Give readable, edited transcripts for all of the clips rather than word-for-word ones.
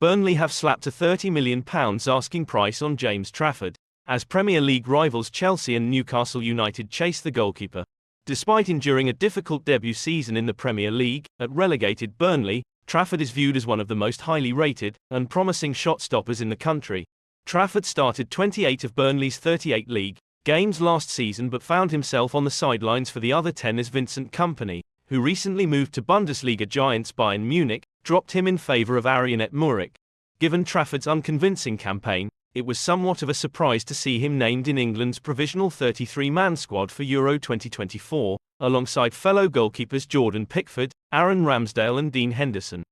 Burnley have slapped a £30 million asking price on James Trafford, as Premier League rivals Chelsea and Newcastle United chase the goalkeeper. Despite enduring a difficult debut season in the Premier League, at relegated Burnley, Trafford is viewed as one of the most highly rated and promising shot stoppers in the country. Trafford started 28 of Burnley's 38 league games last season but found himself on the sidelines for the other 10 as Vincent Kompany, who recently moved to Bundesliga giants Bayern Munich, dropped him in favour of Arianet Muric. Given Trafford's unconvincing campaign, it was somewhat of a surprise to see him named in England's provisional 33-man squad for Euro 2024, alongside fellow goalkeepers Jordan Pickford, Aaron Ramsdale and Dean Henderson.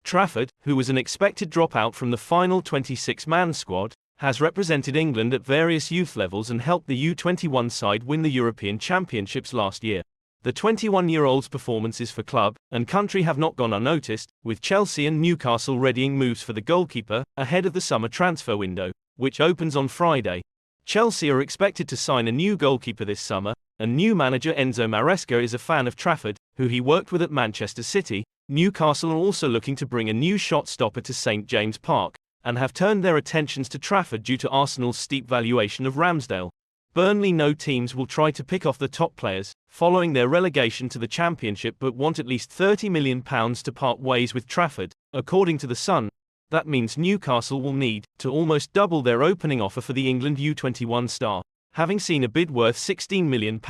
Trafford, who was an expected dropout from the final 26-man squad, has represented England at various youth levels and helped the U21 side win the European Championships last year. The 21-year-old's performances for club and country have not gone unnoticed, with Chelsea and Newcastle readying moves for the goalkeeper ahead of the summer transfer window, which opens on Friday. Chelsea are expected to sign a new goalkeeper this summer, and new manager Enzo Maresca is a fan of Trafford, who he worked with at Manchester City. Newcastle are also looking to bring a new shot stopper to St James Park, and have turned their attentions to Trafford due to Arsenal's steep valuation of Ramsdale. Burnley know teams will try to pick off the top players, following their relegation to the Championship, but want at least £30 million to part ways with Trafford, according to The Sun. That means Newcastle will need to almost double their opening offer for the England U21 star, having seen a bid worth £16 million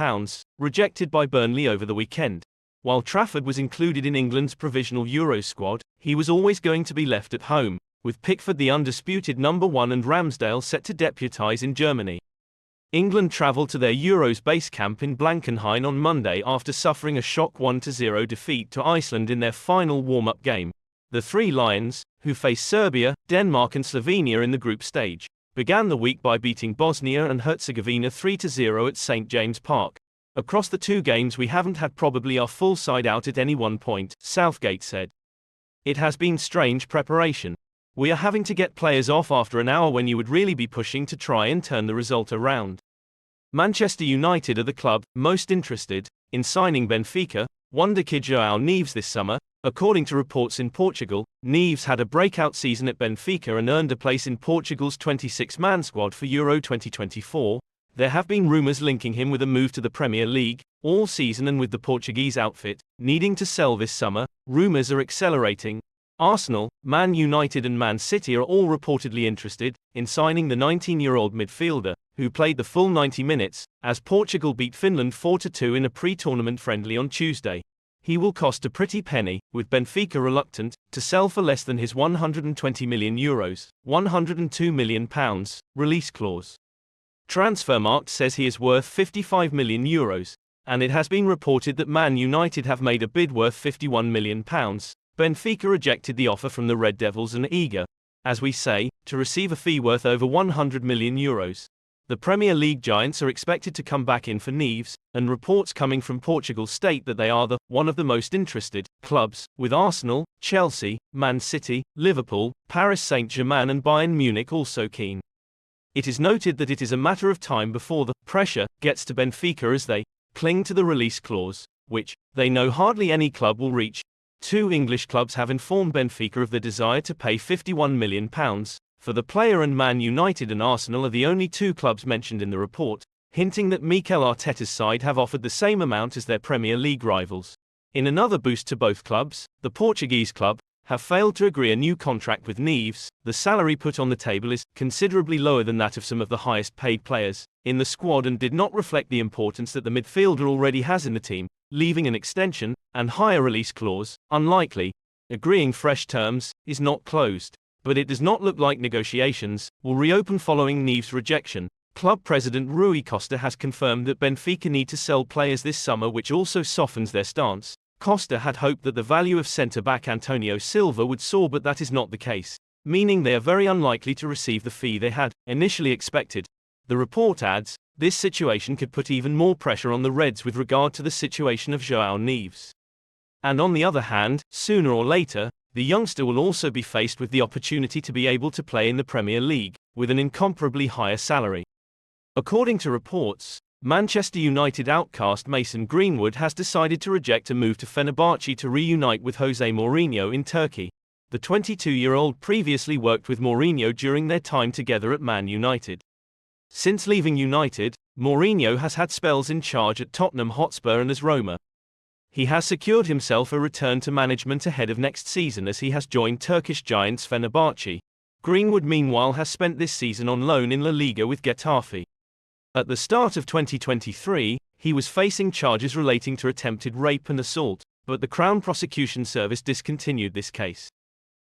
rejected by Burnley over the weekend. While Trafford was included in England's provisional Euro squad, he was always going to be left at home, with Pickford the undisputed number 1 and Ramsdale set to deputise in Germany. England travelled to their Euros base camp in Blankenheim on Monday after suffering a shock 1-0 defeat to Iceland in their final warm-up game. The Three Lions, who face Serbia, Denmark and Slovenia in the group stage, began the week by beating Bosnia and Herzegovina 3-0 at St James Park. Across the two games we haven't had probably our full side out at any one point, Southgate said. It has been strange preparation. We are having to get players off after an hour when you would really be pushing to try and turn the result around. Manchester United are the club most interested in signing Benfica wonder kid João Neves this summer. According to reports in Portugal, Neves had a breakout season at Benfica and earned a place in Portugal's 26-man squad for Euro 2024. There have been rumours linking him with a move to the Premier League all season, and with the Portuguese outfit needing to sell this summer, rumours are accelerating. Arsenal, Man United and Man City are all reportedly interested in signing the 19-year-old midfielder, who played the full 90 minutes, as Portugal beat Finland 4-2 in a pre-tournament friendly on Tuesday. He will cost a pretty penny, with Benfica reluctant to sell for less than his €120 million, £102 million, release clause. Transfermarkt says he is worth €55 million, and it has been reported that Man United have made a bid worth £51 million. Benfica rejected the offer from the Red Devils and are eager, as we say, to receive a fee worth over €100 million. The Premier League giants are expected to come back in for Neves, and reports coming from Portugal state that they are one of the most interested clubs, with Arsenal, Chelsea, Man City, Liverpool, Paris Saint-Germain and Bayern Munich also keen. It is noted that it is a matter of time before the pressure gets to Benfica as they cling to the release clause, which they know hardly any club will reach. Two English clubs have informed Benfica of the desire to pay £51 million for the player, and Man United and Arsenal are the only two clubs mentioned in the report, hinting that Mikel Arteta's side have offered the same amount as their Premier League rivals. In another boost to both clubs, the Portuguese club have failed to agree a new contract with Neves. The salary put on the table is considerably lower than that of some of the highest paid players in the squad and did not reflect the importance that the midfielder already has in the team, leaving an extension and higher release clause unlikely. Agreeing fresh terms is not closed, but it does not look like negotiations will reopen following Neves' rejection. Club president Rui Costa has confirmed that Benfica need to sell players this summer, which also softens their stance. Costa had hoped that the value of centre-back Antonio Silva would soar, but that is not the case, meaning they are very unlikely to receive the fee they had initially expected. The report adds, this situation could put even more pressure on the Reds with regard to the situation of João Neves. And on the other hand, sooner or later, the youngster will also be faced with the opportunity to be able to play in the Premier League, with an incomparably higher salary. According to reports, Manchester United outcast Mason Greenwood has decided to reject a move to Fenerbahce to reunite with Jose Mourinho in Turkey. The 22-year-old previously worked with Mourinho during their time together at Man United. Since leaving United, Mourinho has had spells in charge at Tottenham Hotspur and as Roma. He has secured himself a return to management ahead of next season as he has joined Turkish giants Fenerbahce. Greenwood meanwhile has spent this season on loan in La Liga with Getafe. At the start of 2023, he was facing charges relating to attempted rape and assault, but the Crown Prosecution Service discontinued this case.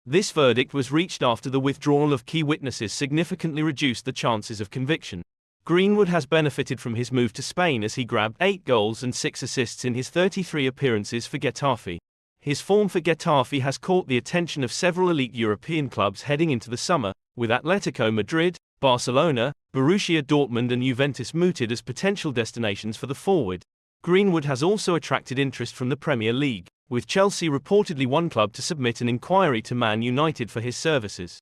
This verdict was reached after the withdrawal of key witnesses significantly reduced the chances of conviction. Greenwood has benefited from his move to Spain as he grabbed 8 goals and 6 assists in his 33 appearances for Getafe. His form for Getafe has caught the attention of several elite European clubs heading into the summer, with Atletico Madrid, Barcelona, Borussia Dortmund and Juventus mooted as potential destinations for the forward. Greenwood has also attracted interest from the Premier League, with Chelsea reportedly one club to submit an inquiry to Man United for his services.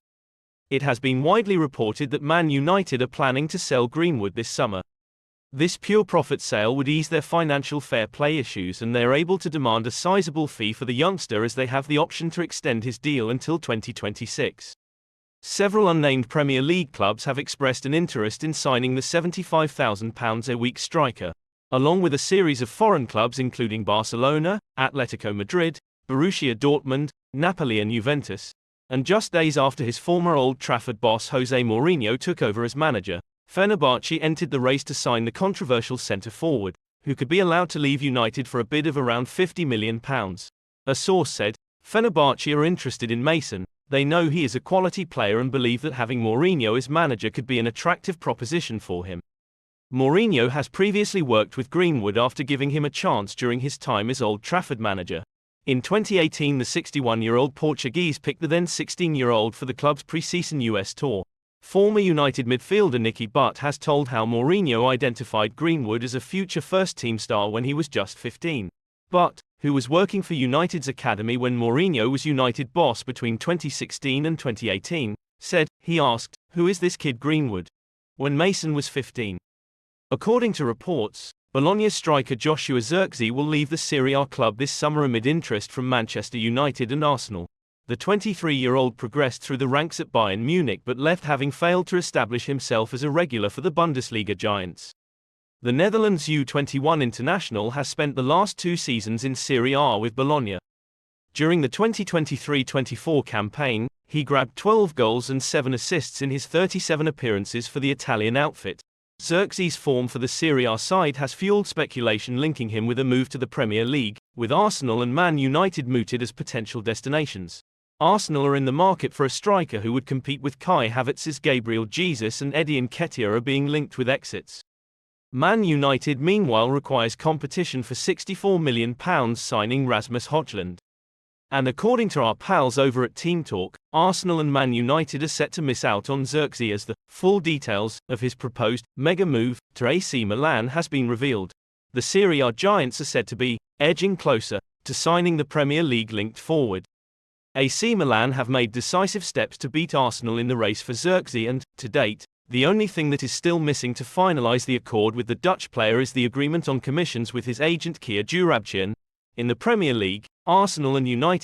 It has been widely reported that Man United are planning to sell Greenwood this summer. This pure profit sale would ease their financial fair play issues and they are able to demand a sizable fee for the youngster as they have the option to extend his deal until 2026. Several unnamed Premier League clubs have expressed an interest in signing the £75,000 a week striker, along with a series of foreign clubs including Barcelona, Atletico Madrid, Borussia Dortmund, Napoli and Juventus. And just days after his former Old Trafford boss Jose Mourinho took over as manager, Fenerbahce entered the race to sign the controversial centre-forward, who could be allowed to leave United for a bid of around £50 million. A source said, Fenerbahce are interested in Mason, they know he is a quality player and believe that having Mourinho as manager could be an attractive proposition for him. Mourinho has previously worked with Greenwood after giving him a chance during his time as Old Trafford manager. In 2018 the 61-year-old Portuguese picked the then 16-year-old for the club's pre-season US tour. Former United midfielder Nicky Butt has told how Mourinho identified Greenwood as a future first-team star when he was just 15. Butt, who was working for United's academy when Mourinho was United boss between 2016 and 2018, said, he asked, "Who is this kid Greenwood?" when Mason was 15. According to reports, Bologna striker Joshua Zirkzee will leave the Serie A club this summer amid interest from Manchester United and Arsenal. The 23-year-old progressed through the ranks at Bayern Munich but left having failed to establish himself as a regular for the Bundesliga giants. The Netherlands U21 international has spent the last 2 seasons in Serie A with Bologna. During the 2023-24 campaign, he grabbed 12 goals and 7 assists in his 37 appearances for the Italian outfit. Zirkzee's form for the Serie A side has fueled speculation linking him with a move to the Premier League, with Arsenal and Man United mooted as potential destinations. Arsenal are in the market for a striker who would compete with Kai Havertz's Gabriel Jesus and Eddie Nketiah are being linked with exits. Man United meanwhile requires competition for £64 million signing Rasmus Højlund. And according to our pals over at Team Talk, Arsenal and Man United are set to miss out on Zirkzee as the full details of his proposed mega move to AC Milan has been revealed. The Serie A giants are said to be edging closer to signing the Premier League-linked forward. AC Milan have made decisive steps to beat Arsenal in the race for Zirkzee and, to date, the only thing that is still missing to finalise the accord with the Dutch player is the agreement on commissions with his agent Kia Joorabchian. In the Premier League, Arsenal and United